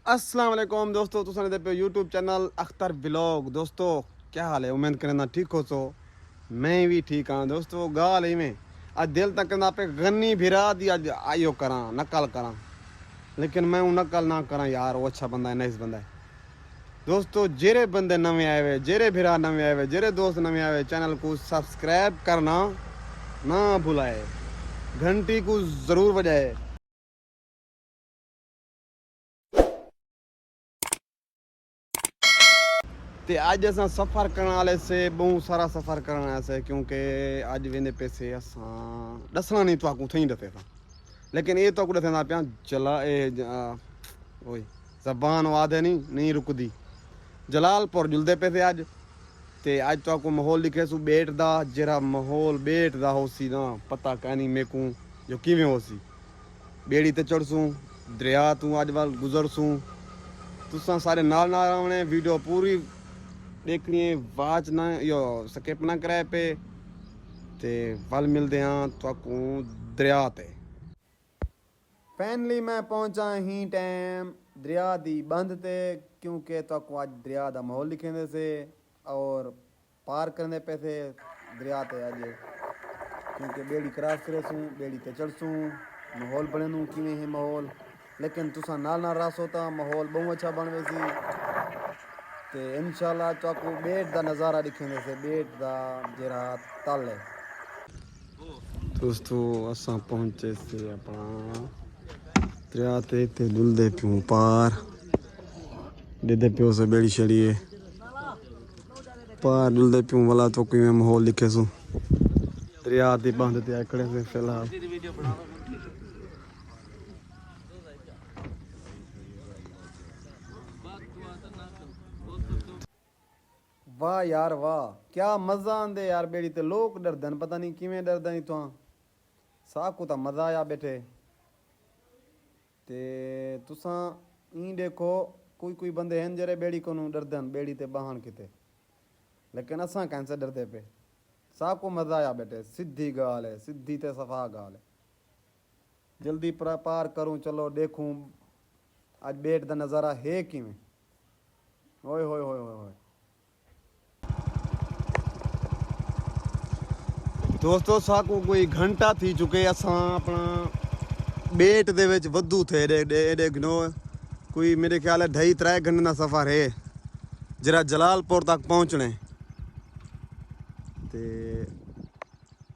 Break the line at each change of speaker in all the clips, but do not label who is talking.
अस्सलाम वालेकुम दोस्तों, तुसाने दे पे यूट्यूब चैनल अख्तर व्लॉग। दोस्तों क्या हाल है? उम्मीद करना ठीक हो। सो मैं भी ठीक हाँ दोस्तों। गाल ही में आज दिल तक कहना पे गन्नी भिरा दी अज आयो करा नकल करा, लेकिन मैं वो नकल ना करा यार। वो अच्छा बंदा है, नाइस बंदा है दोस्तों। जेरे बंदे नवे आए हुए, जेरे भिरा नवे आए हुए, जेरे दोस्त नवे आए हुए, चैनल को सब्सक्राइब करना ना भुलाए, घंटी को ज़रूर बजाए। तो अज अस सफ़र करने वाले से बहुत सारा सफ़र करना से, क्योंकि अज वेंदे पैसे असां दसना नहीं तो थी दफ़े था, लेकिन ये तो दसा पिया जला ओए जबान वादे नहीं रुकदी। जलालपुर जुलते पे थे अज। ते अज तो माहौल लिखे सू बेट दा, जरा माहौल बेट दा हो सी ना पता कहनी मेकू जो किवें हो सी। बेड़ी ते चढ़सूँ, दरिया तू अज वाल गुजरसूँ। तुसा सारे नाल नाल आने, वीडियो पूरी देखनी है, वाच ना यो स्किप ना कराए पे। ते वल मिलते हैं तो दरिया ते। फाइनली मैं पहुंचा ही टाइम दरिया दी बंद ते, क्योंकि तो अज दरिया दा माहौल लिखे से और पार करने पे थे दरिया ते अज, क्योंकि बेड़ी क्रॉस करेसूँ, बेड़ी ते चढ़सूँ, माहौल बने किवें है माहौल। लेकिन तुसा नाल नाल रासो ता माहौल बहुत अच्छा बन वैसी। ते इंशाल्लाह तो बेट दा नज़ारा दिखेंगे से, बेट दा जरा तल है दोस्तों। असां पहुंचे से अपना दरिया ते डुलदे प्यूं पार, देदे प्यो से बेड़ी छड़िए पार डुलदे प्यूं वाला तो किवें माहौल लिखे सू। दरिया दी बंद ते आकड़े से फिलहाल वाह यार वाह, क्या मज़ा आंदे यार बेड़ी ते। लोग डरदन, पता नहीं किवें डरदन इतों। साकू तो मज़ा आया बैठे। ते तुसा ई देखो कोई बंदे हैं जरे बेड़ी को डरदन बेड़ी ते बहान किते, लेकिन असां कैंसे डरदे पे। साकू मज़ा आया बैठे, सीधी गाल है, सीधी ते सफा गाल है। जल्दी पार करूँ, चलो देखूँ आज बेट दा नज़ारा है किवें। ओए होए होए होए होए दोस्तों, साकू कोई घंटा थी चुके असां अपना बेट दे विच वधू थे एडे घनो। कोई मेरे ख्याल है 2.5-3 घंटे का सफ़र है जरा जलालपुर तक पहुँचने। ते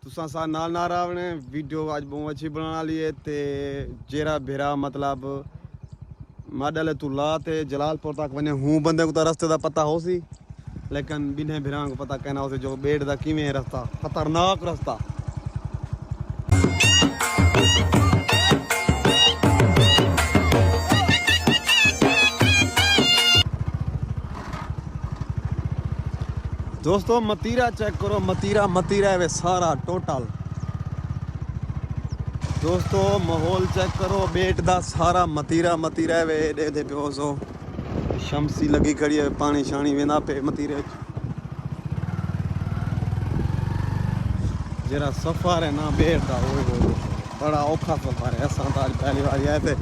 तुसा सा नाल नाल आवने, वीडियो आज बहुत अच्छी बना ली है। ते जेरा भेरा मतलब माडल तू ला ते जलालपुर तक वने हूँ बंदे को तो रस्ते का पता हो सी, लेकिन बिने भेरा को पता कहना हो जो बेट का किवें रास्ता, खतरनाक रास्ता। दोस्तों मतीरा चेक करो, मतीरा है वे सारा टोटल। दोस्तों माहौल चेक करो बेट दा, सारा मतीरा है वे दे प्यो सो। शमसी लगी खड़ी है, पानी शानी वेंदा पे मतीरे। जरा सफ़र है ना बेट दा, वो बड़ा औखा सफ़र है। असां तो आज पहली बार आए थे।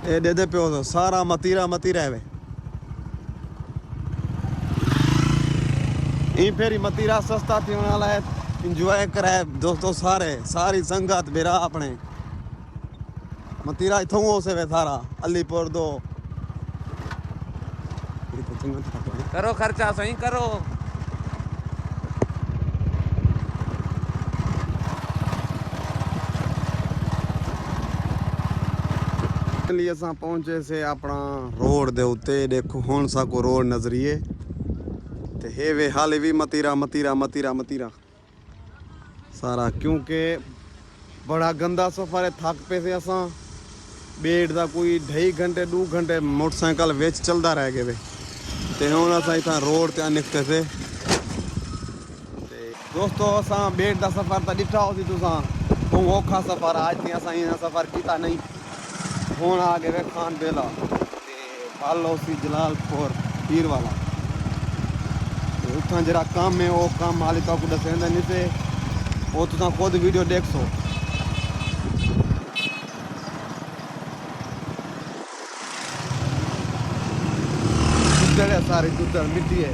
ए दे प्यो सो सारा मतीरा है वे। ई फेरी मतीरा सस्ता थी वाला है, इंजॉय कराए दोस्तों सारी संगत बेरा अपने। मतीरा इथों हो से वे सारा अलीपुर दो
करो खर्चा सही करो।
लिए असां पहुंचे से अपना रोड दे उत्ते। देखो हुण साको रोड नजरिए ते हे वे हाले भी मतीरा सारा, क्योंकि बड़ा गंदा सफ़र है। थक पे से असां बेट दा कोई 2.5 घंटे मोटरसाइकिल विच चलदा रह गए वे। ते हुण असां इथां रोड ते निकते से। दोस्तों असां बेट दा सफ़र तो डिठा हो सी तुसां, बहुत औखा सफ़र आज थी असां इन्ना सफ़र किया नहीं। हुण आ गए वे खान बेला ते वल सी जलालपुर पीर वाला। उत्थां जरा काम है, वो काम हाली तक दसेंदे नहीं से। वो तुम खुद वीडियो देख सो। दुद्धड़ है सारी, दुद्धड़ मिट्टी है।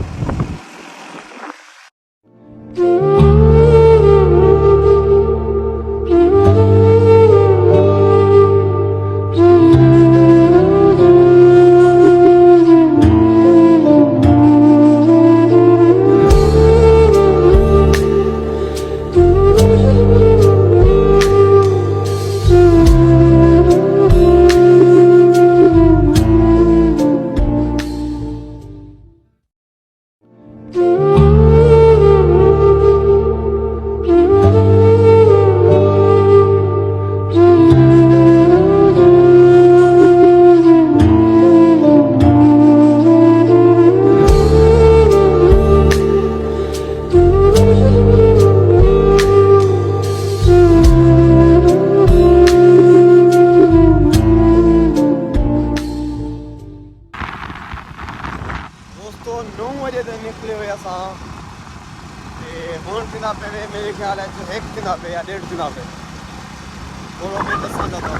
दोस्तों 9 बजे से निकले हुए असां ते हुण थींदा पे मेरे ख्याल है 1 थींदा पे या 1.5 थींदा पे। थोड़ो में दसां था तो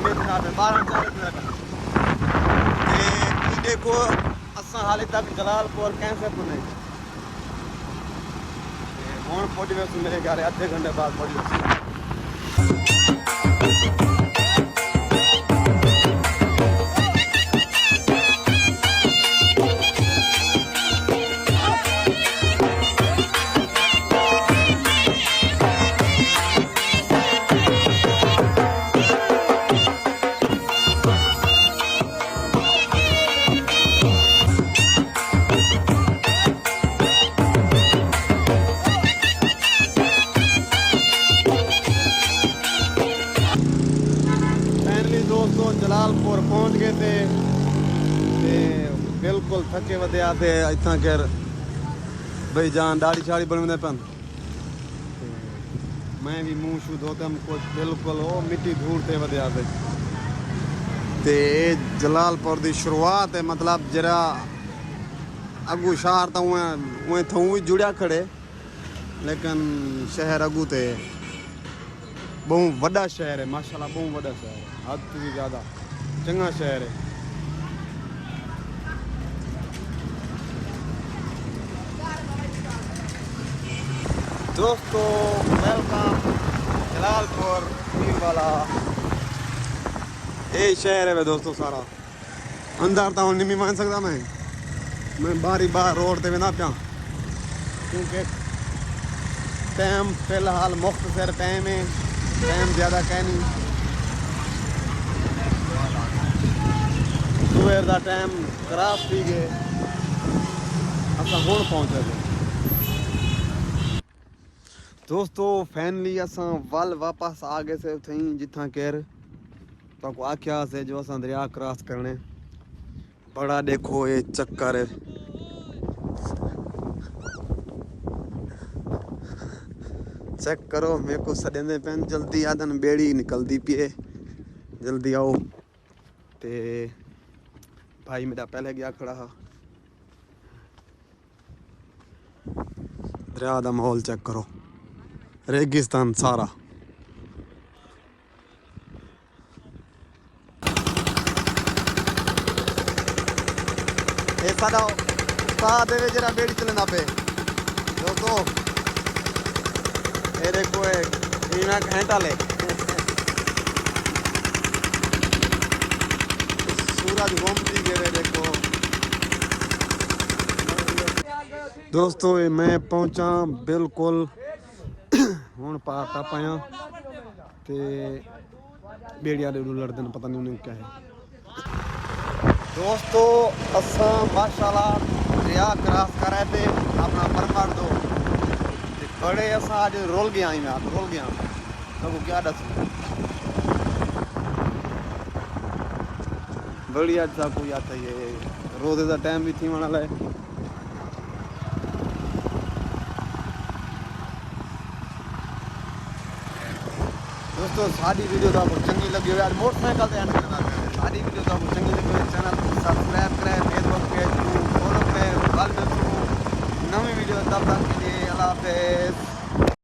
ये थींदा पे 12-4 थींदा पे। ते ये देखो असां हाले तक जलालपुर कैसे पुने हुण पहुंच गए मेरे ख्याल है आधे घंटे बाद पहुंच गए। दोस्तों जलालपुर पहुंच गए थे बिल्कुल थके वधे थे इतना कर भाई जान दाढ़ी शाड़ी बनवे पन मैं भी मुंह शू धोते कुछ बिल्कुल वो मिट्टी धूड़ थे वधे ते जलालपुर की शुरुआत है मतलब जरा अगू शहर तो उएं थूं भी जुड़िया खड़े लेकिन शहर अगू ते बहुत बड़ा शहर है माशाल्लाह बहुत बड़ा शहर है हद से ज़्यादा चंगा शहर है। दोस्तों वेलकम जलालपुर वाला ये शहर है वे दोस्तों सारा अंदर तो नहीं मान सकता मैं बारी बार रोड पे ना पिया क्योंकि टाइम फिलहाल मुख्तसर टाइम है टाइम ज़्यादा कह नहीं सुबह का टाइम खराब थी गए असा हुण पहुंचे थे। दोस्तों फाइनली असा वल वापस आ गए से थी जिथा केर तो आख्या से जो असा दरिया क्रॉस करने बड़ा देखो ये चक्कर है चेक करो मेरे को सडेंदे पैन जल्दी आदन बेड़ी निकलती पिए जल्दी आओ ते भाई मेरा पहले गया खड़ा हा दरिया का माहौल चेक करो रेगिस्तान सारा साडा उस्ताद है जरा बेड़ी चलना पे दोस्तों ये देखो एक घंटा ले सूरज घूमती गए देखो दोस्तों मैं पहुंचा बिल्कुल हूँ पार टप आया ते बेड़िया लड़ते पता नहीं उन्हें क्या है। दोस्तों असा माशाल्लाह दरिया क्रॉस कर रहे थे अपना परमार दो बड़े असा आज रोल गया ही मैं रोल गया तो क्या दस बढ़िया अच्छा कोई आता ही है रोजे का टाइम भी थी वाला है। दोस्तों साड़ी वीडियो तो आपको चंगी लगी हो यार मोटरसाइकिल से एंड करना साड़ी वीडियो तो आपको चंगी लगी हो चैनल को सब्सक्राइब करें फेसबुक पेज को फॉलो करें नवी वीडियो तब तक के लिए अल्लाह हाफिज़।